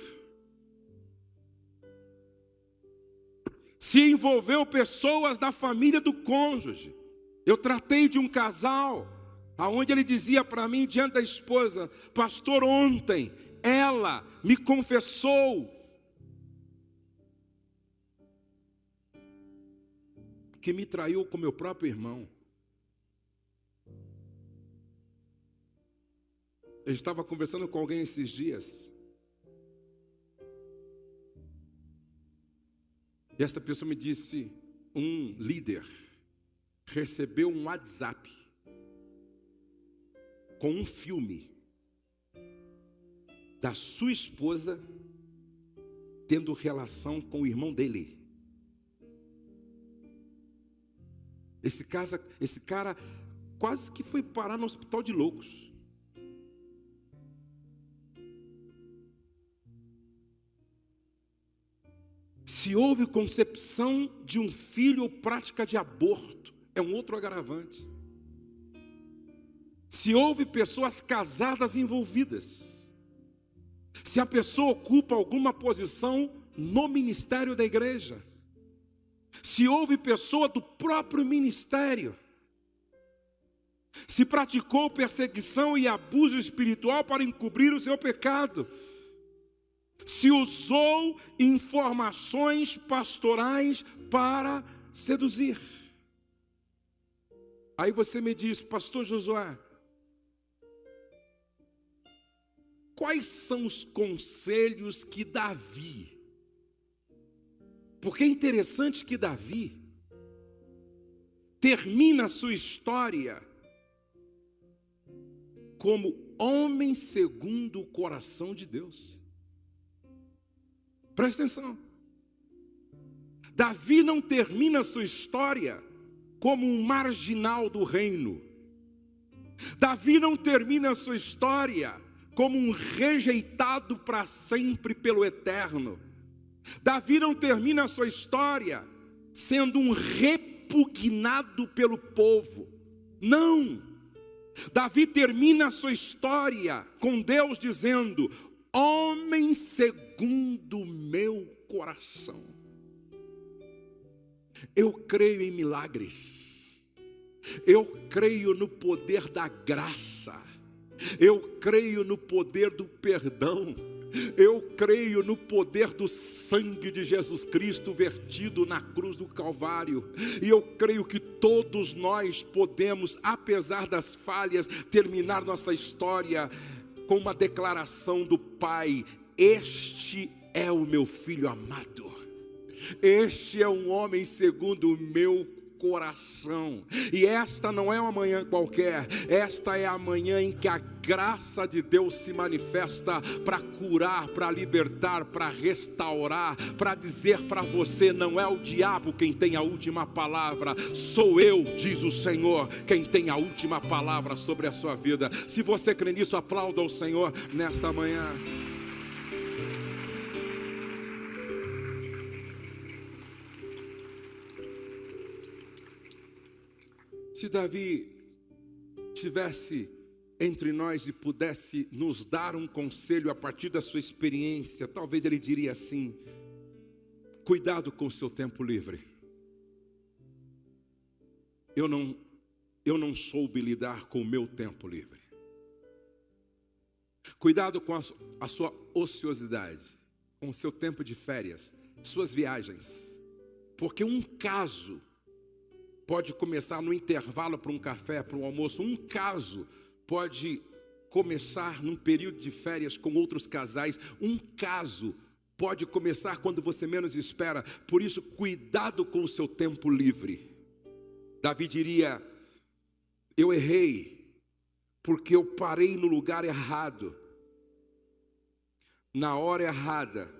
Se envolveu pessoas da família do cônjuge. Eu tratei de um casal aonde ele dizia para mim, diante da esposa: pastor, ontem ela me confessou que me traiu com meu próprio irmão. Eu estava conversando com alguém esses dias, e esta pessoa me disse: um líder recebeu um WhatsApp com um filme da sua esposa tendo relação com o irmão dele. Esse cara quase que foi parar no hospital de loucos. Se houve concepção de um filho ou prática de aborto, é um outro agravante. Se houve pessoas casadas envolvidas, se a pessoa ocupa alguma posição no ministério da igreja, se houve pessoa do próprio ministério, se praticou perseguição e abuso espiritual para encobrir o seu pecado, se usou informações pastorais para seduzir. Aí você me diz: pastor Josué, quais são os conselhos que Davi... Porque é interessante que Davi termina a sua história como homem segundo o coração de Deus. Presta atenção. Davi não termina a sua história como um marginal do reino. Davi não termina a sua história como um rejeitado para sempre pelo eterno. Davi não termina a sua história sendo um repugnado pelo povo. Não. Davi termina a sua história com Deus dizendo: homem segundo o meu coração. Eu creio em milagres. Eu creio no poder da graça. Eu creio no poder do perdão. Eu creio no poder do sangue de Jesus Cristo vertido na cruz do Calvário. E eu creio que todos nós podemos, apesar das falhas, terminar nossa história com uma declaração do Pai: este é o meu filho amado. Este é um homem segundo o meu coração. E esta não é uma manhã qualquer. Esta é a manhã em que a graça de Deus se manifesta para curar, para libertar, para restaurar, para dizer para você: não é o diabo quem tem a última palavra, sou eu, diz o Senhor, quem tem a última palavra sobre a sua vida. Se você crê nisso, aplauda ao Senhor nesta manhã. Se Davi estivesse entre nós e pudesse nos dar um conselho a partir da sua experiência, talvez ele diria assim: cuidado com o seu tempo livre. Eu não soube lidar com o meu tempo livre. Cuidado com a sua ociosidade, com o seu tempo de férias, suas viagens. Porque um caso pode começar no intervalo para um café, para um almoço. Um caso pode começar num período de férias com outros casais. Um caso pode começar quando você menos espera. Por isso, cuidado com o seu tempo livre. Davi diria: eu errei, porque eu parei no lugar errado, na hora errada,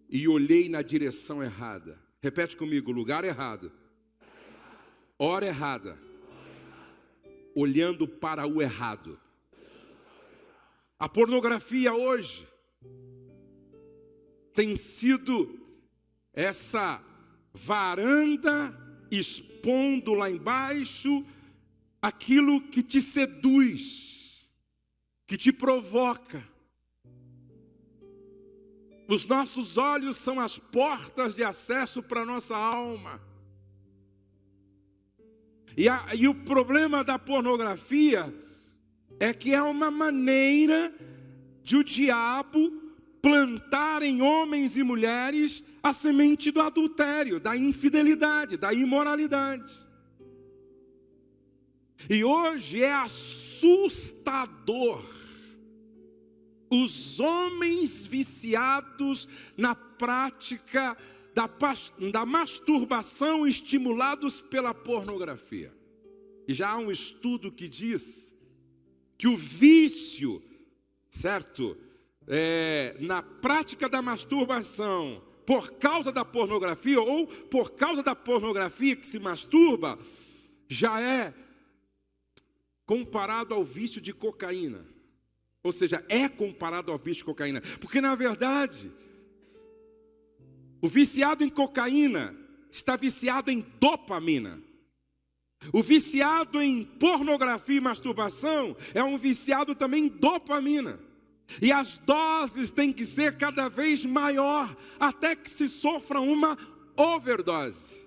e olhei na direção errada. Repete comigo: lugar errado, hora errada, olhando para o errado. A pornografia hoje tem sido essa varanda expondo lá embaixo aquilo que te seduz, que te provoca. Os nossos olhos são as portas de acesso para a nossa alma. E o problema da pornografia é que é uma maneira de o diabo plantar em homens e mulheres a semente do adultério, da infidelidade, da imoralidade. E hoje é assustador os homens viciados na prática da masturbação, estimulados pela pornografia. E já há um estudo que diz que o vício, certo, na prática da masturbação, por causa da pornografia, ou por causa da pornografia que se masturba, já é comparado ao vício de cocaína. Ou seja, é comparado ao vício de cocaína. Porque na verdade, o viciado em cocaína está viciado em dopamina. O viciado em pornografia e masturbação é um viciado também em dopamina. E as doses têm que ser cada vez maior, até que se sofra uma overdose.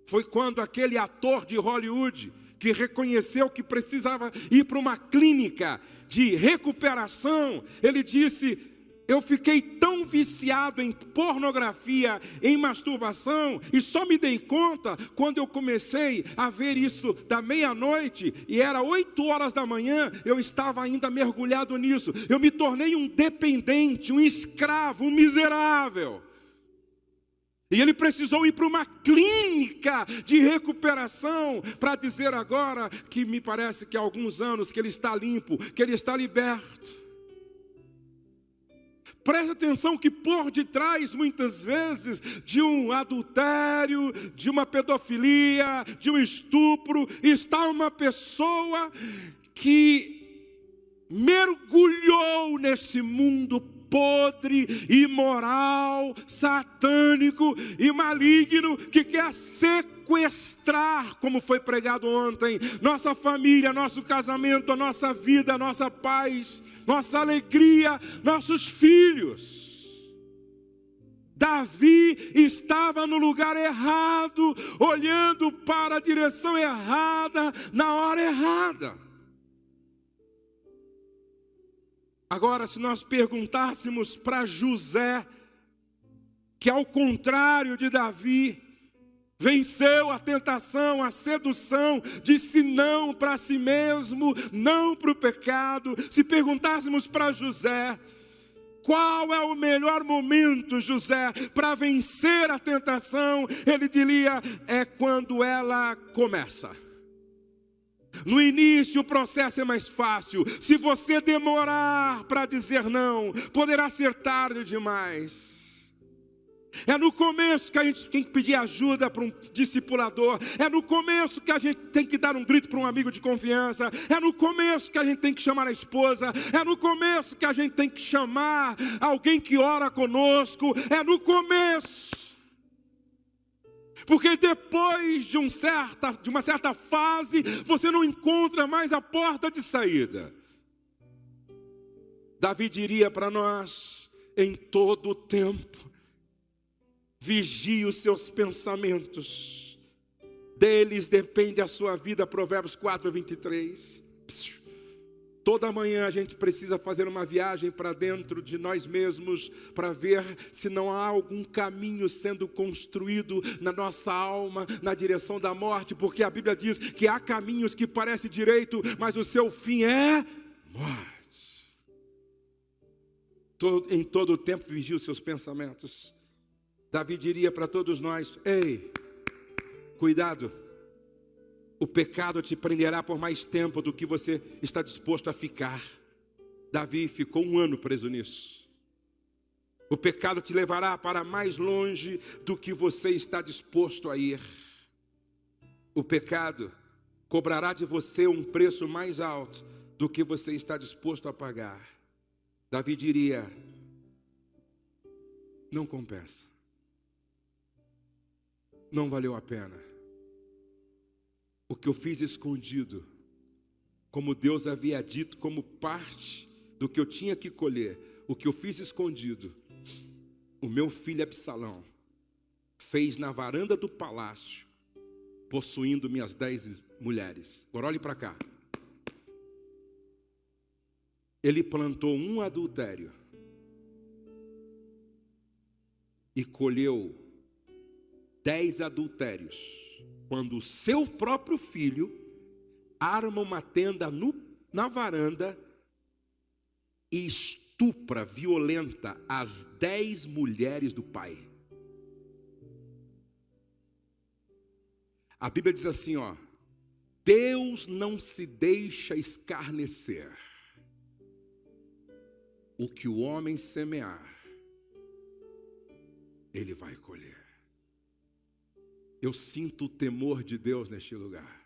Foi quando aquele ator de Hollywood, que reconheceu que precisava ir para uma clínica de recuperação, ele disse: eu fiquei tão viciado em pornografia, em masturbação, e só me dei conta quando eu comecei a ver isso da meia-noite, e era 8 horas da manhã, eu estava ainda mergulhado nisso. Eu me tornei um dependente, um escravo, um miserável. E ele precisou ir para uma clínica de recuperação para dizer agora que me parece que há alguns anos que ele está limpo, que ele está liberto. Preste atenção que por detrás, muitas vezes, de um adultério, de uma pedofilia, de um estupro, está uma pessoa que mergulhou nesse mundo podre, imoral, satânico e maligno, que quer sequestrar, como foi pregado ontem, nossa família, nosso casamento, a nossa vida, a nossa paz, nossa alegria, nossos filhos. Davi estava no lugar errado, olhando para a direção errada, na hora errada. Agora, se nós perguntássemos para José, que ao contrário de Davi, venceu a tentação, a sedução, disse não para si mesmo, não para o pecado. Se perguntássemos para José, qual é o melhor momento, José, para vencer a tentação? Ele diria, é quando ela começa. No início o processo é mais fácil. Se você demorar para dizer não, poderá ser tarde demais. É no começo que a gente tem que pedir ajuda para um discipulador. É no começo que a gente tem que dar um grito para um amigo de confiança. É no começo que a gente tem que chamar a esposa. É no começo que a gente tem que chamar alguém que ora conosco. É no começo. Porque depois de uma certa fase, você não encontra mais a porta de saída. Davi diria para nós, em todo o tempo, vigie os seus pensamentos, deles depende a sua vida, Provérbios 4:23. Toda manhã a gente precisa fazer uma viagem para dentro de nós mesmos, para ver se não há algum caminho sendo construído na nossa alma, na direção da morte, porque a Bíblia diz que há caminhos que parecem direito, mas o seu fim é morte. Em todo o tempo vigie os seus pensamentos. Davi diria para todos nós, ei, cuidado. O pecado te prenderá por mais tempo do que você está disposto a ficar. Davi ficou 1 ano preso nisso. O pecado te levará para mais longe do que você está disposto a ir. O pecado cobrará de você um preço mais alto do que você está disposto a pagar. Davi diria, não compensa. Não valeu a pena. O que eu fiz escondido, como Deus havia dito, como parte do que eu tinha que colher, o que eu fiz escondido, o meu filho Absalão fez na varanda do palácio, possuindo minhas 10 mulheres. Agora olhe para cá. Ele plantou um adultério e colheu 10 adultérios, quando o seu próprio filho arma uma tenda na varanda e estupra, violenta as 10 mulheres do pai. A Bíblia diz assim, ó: Deus não se deixa escarnecer. O que o homem semear, ele vai colher. Eu sinto o temor de Deus neste lugar.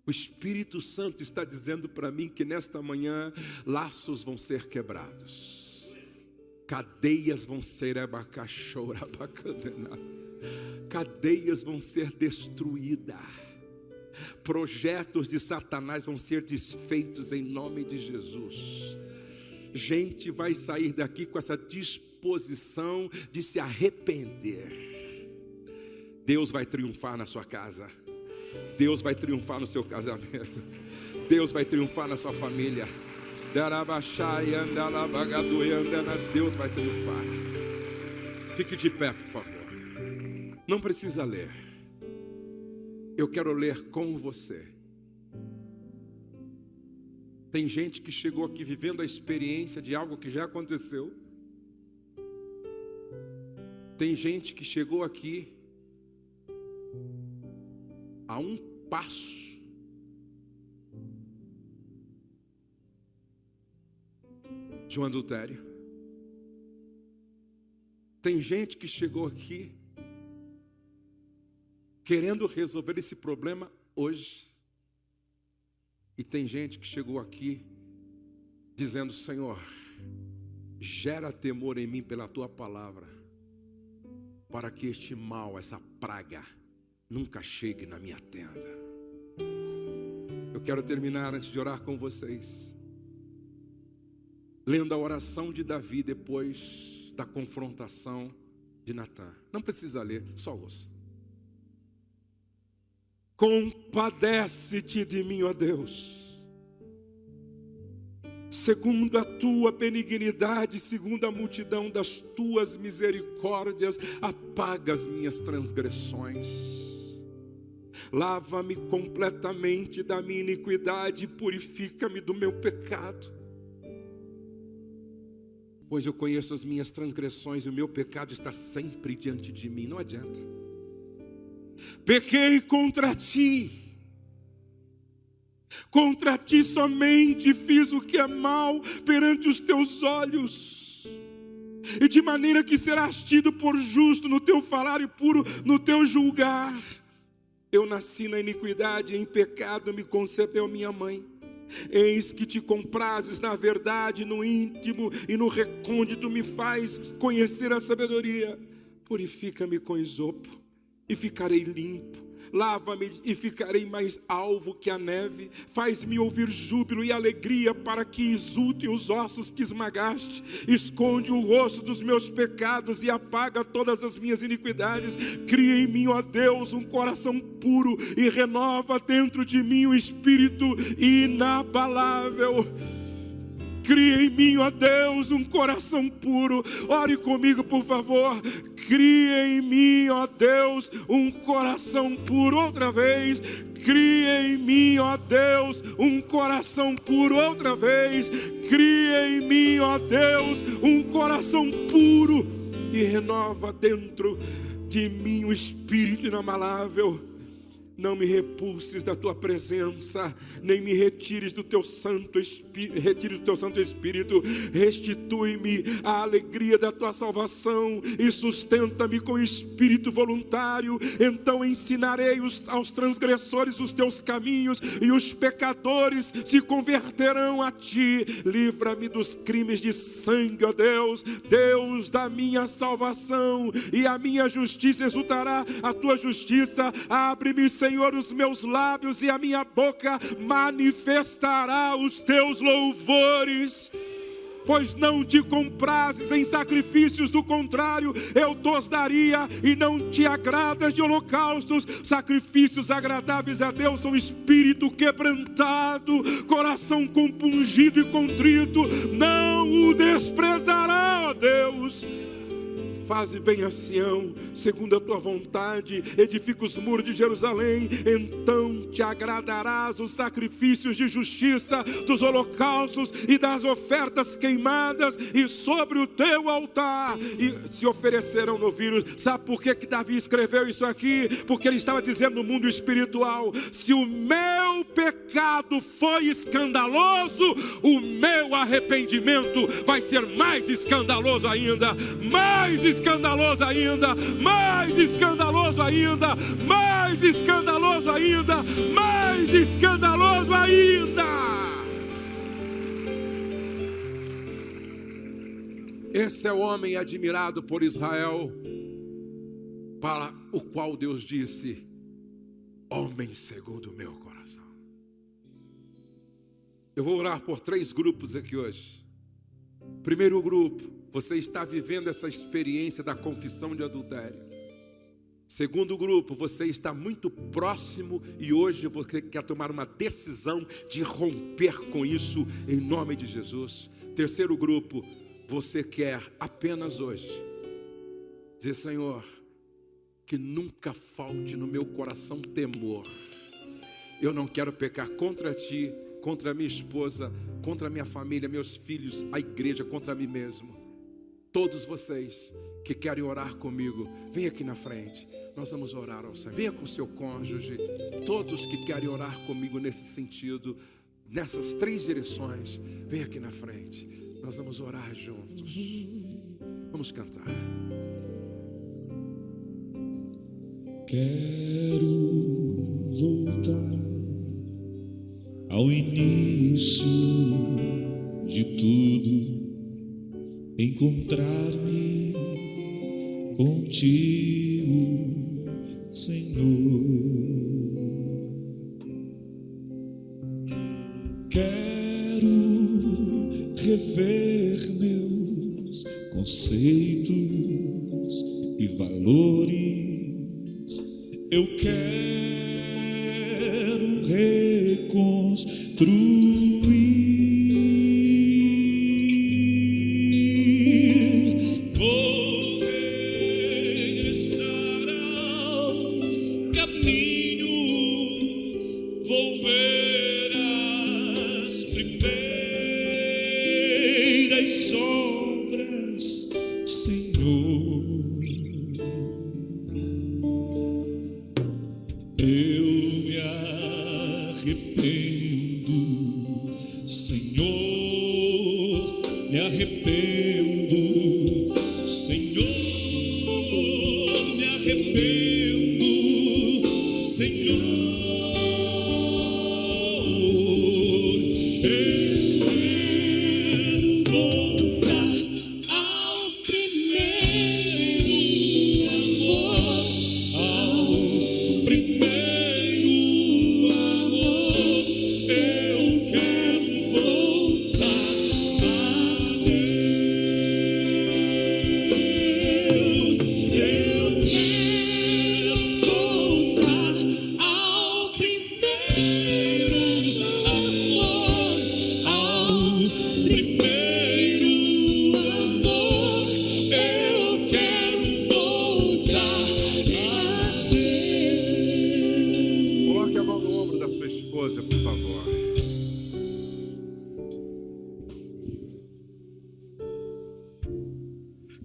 O Espírito Santo está dizendo para mim que nesta manhã laços vão ser quebrados, cadeias vão ser cadeias vão ser destruídas, projetos de Satanás vão ser desfeitos em nome de Jesus. Gente vai sair daqui com essa disposição de se arrepender. Deus vai triunfar na sua casa. Deus vai triunfar no seu casamento. Deus vai triunfar na sua família. Deus vai triunfar. Fique de pé, por favor. Não precisa ler. Eu quero ler com você. Tem gente que chegou aqui vivendo a experiência de algo que já aconteceu. Tem gente que chegou aqui a um passo de um adultério. Tem gente que chegou aqui querendo resolver esse problema hoje. E tem gente que chegou aqui dizendo: Senhor, gera temor em mim pela tua palavra, para que este mal, essa praga, nunca chegue na minha tenda. Eu quero terminar antes de orar com vocês, lendo a oração de Davi depois da confrontação de Natã. Não precisa ler, só ouça. Compadece-te de mim, ó Deus, segundo a tua benignidade, segundo a multidão das tuas misericórdias, apaga as minhas transgressões. Lava-me completamente da minha iniquidade, purifica-me do meu pecado. Pois eu conheço as minhas transgressões e o meu pecado está sempre diante de mim. Não adianta. Pequei contra ti somente fiz o que é mal perante os teus olhos, e de maneira que serás tido por justo no teu falar e puro no teu julgar. Eu nasci na iniquidade, em pecado me concebeu minha mãe. Eis que te comprases na verdade, no íntimo e no recôndito me faz conhecer a sabedoria. Purifica-me com esopo e ficarei limpo. Lava-me e ficarei mais alvo que a neve. Faz-me ouvir júbilo e alegria, para que exultem os ossos que esmagaste. Esconde o rosto dos meus pecados e apaga todas as minhas iniquidades. Cria em mim, ó Deus, um coração puro e renova dentro de mim um espírito inabalável. Cria em mim, ó Deus, um coração puro. Ore comigo, por favor. Cria em mim, ó Deus, um coração puro. Outra vez. Cria em mim, ó Deus, um coração puro. Outra vez. Cria em mim, ó Deus, um coração puro. E renova dentro de mim um espírito inabalável. Não me repulses da tua presença, nem me retires do teu Santo Espírito. Restitui-me a alegria da tua salvação e sustenta-me com espírito voluntário. Então ensinarei aos transgressores os teus caminhos, e os pecadores se converterão a ti. Livra-me dos crimes de sangue, ó Deus, Deus da minha salvação, e a minha justiça exultará a tua justiça. Abre-me, Senhor, os meus lábios, e a minha boca manifestará os teus louvores. pois não te comprases em sacrifícios, do contrário, eu tos daria, e não te agradas de holocaustos. Sacrifícios agradáveis a Deus são espírito quebrantado, coração compungido e contrito, não o desprezará, ó Deus. Faze bem a Sião, segundo a tua vontade, edifica os muros de Jerusalém, então te agradarás os sacrifícios de justiça, dos holocaustos e das ofertas queimadas, e sobre o teu altar e se oferecerão novilhos. Sabe por que Davi escreveu isso aqui? Porque ele estava dizendo no mundo espiritual: se o meu pecado foi escandaloso, o meu arrependimento vai ser mais escandaloso ainda, mais escandaloso ainda, mais escandaloso ainda, mais escandaloso ainda, mais escandaloso ainda. Esse é o homem admirado por Israel, para o qual Deus disse: homem segundo o meu coração. Eu vou orar por 3 grupos aqui hoje. Primeiro grupo: você está vivendo essa experiência da confissão de adultério. Segundo grupo: você está muito próximo e hoje você quer tomar uma decisão de romper com isso em nome de Jesus. Terceiro grupo: você quer apenas hoje dizer: Senhor, que nunca falte no meu coração temor. Eu não quero pecar contra Ti, contra a minha esposa, contra a minha família, meus filhos, a igreja, contra mim mesmo. Todos vocês que querem orar comigo, vem aqui na frente. Nós vamos orar ao Senhor. Venha com seu cônjuge. Todos que querem orar comigo nesse sentido, nessas 3 direções, vem aqui na frente. Nós vamos orar juntos. Vamos cantar. Quero voltar ao início de tudo, encontrar-me contigo, Senhor. Quero rever meus conceitos e valores. Eu quero reconstruir.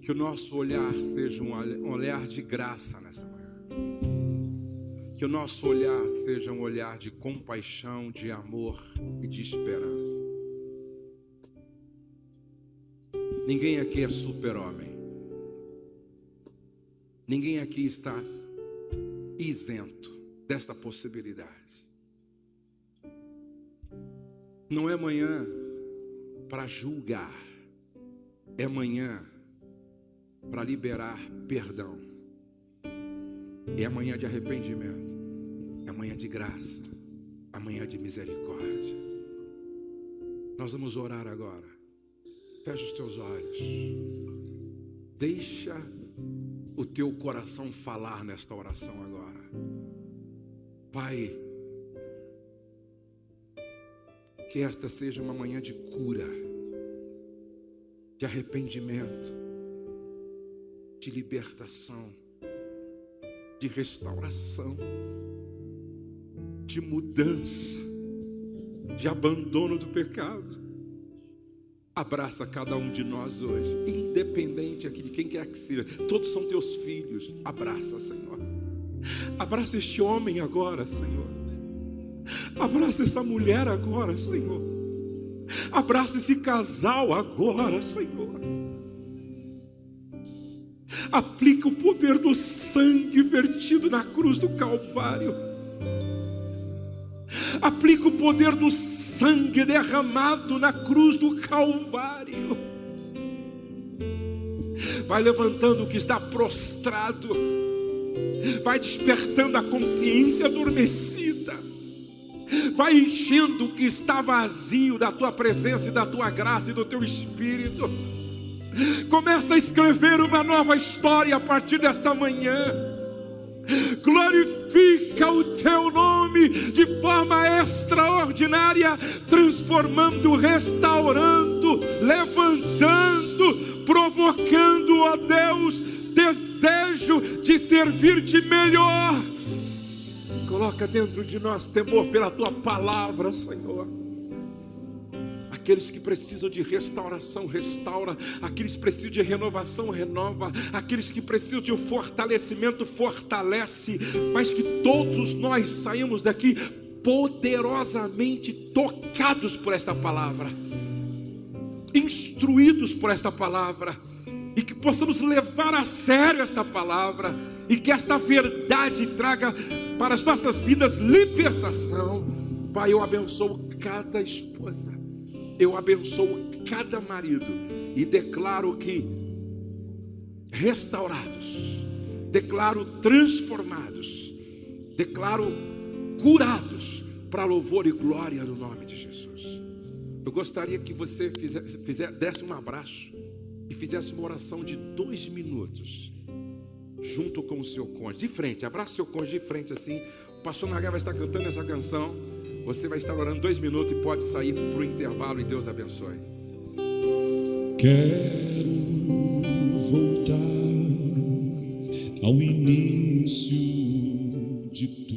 Que o nosso olhar seja um olhar de graça nessa manhã. Que o nosso olhar seja um olhar de compaixão, de amor e de esperança. Ninguém aqui é super-homem. Ninguém aqui está isento desta possibilidade. Não é manhã para julgar, é manhã para liberar perdão. É amanhã de arrependimento, é amanhã de graça, amanhã de misericórdia. Nós vamos orar agora. Fecha os teus olhos. Deixa o teu coração falar nesta oração agora. Pai, que esta seja uma manhã de cura, de arrependimento, de libertação, de restauração, de mudança, de abandono do pecado. Abraça cada um de nós hoje, independente aqui de quem quer que seja. Todos são teus filhos. Abraça, Senhor. Abraça este homem agora, Senhor. Abraça essa mulher agora, Senhor. Abraça esse casal agora, Senhor. Aplica o poder do sangue vertido na cruz do Calvário. Aplica o poder do sangue derramado na cruz do Calvário. Vai levantando o que está prostrado. Vai despertando a consciência adormecida. Vai enchendo o que está vazio da tua presença e da tua graça e do teu Espírito. Começa a escrever uma nova história a partir desta manhã. Glorifica o teu nome de forma extraordinária, transformando, restaurando, levantando, provocando, ó Deus, desejo de servir-te melhor. Coloca dentro de nós temor pela tua palavra, Senhor. Aqueles que precisam de restauração, restaura. Aqueles que precisam de renovação, renova. Aqueles que precisam de um fortalecimento, fortalece. Mas que todos nós saímos daqui poderosamente tocados por esta palavra, instruídos por esta palavra, e que possamos levar a sério esta palavra, e que esta verdade traga para as nossas vidas libertação. Pai, eu abençoo cada esposa, eu abençoo cada marido e declaro que restaurados, declaro transformados, declaro curados para louvor e glória no nome de Jesus. Eu gostaria que você desse um abraço e fizesse uma oração de 2 minutos junto com o seu cônjuge, de frente. Abraça o seu cônjuge de frente assim. O pastor Nagai vai estar cantando essa canção. Você vai estar orando 2 minutos e pode sair para o intervalo, e Deus abençoe. Quero voltar ao início de tudo.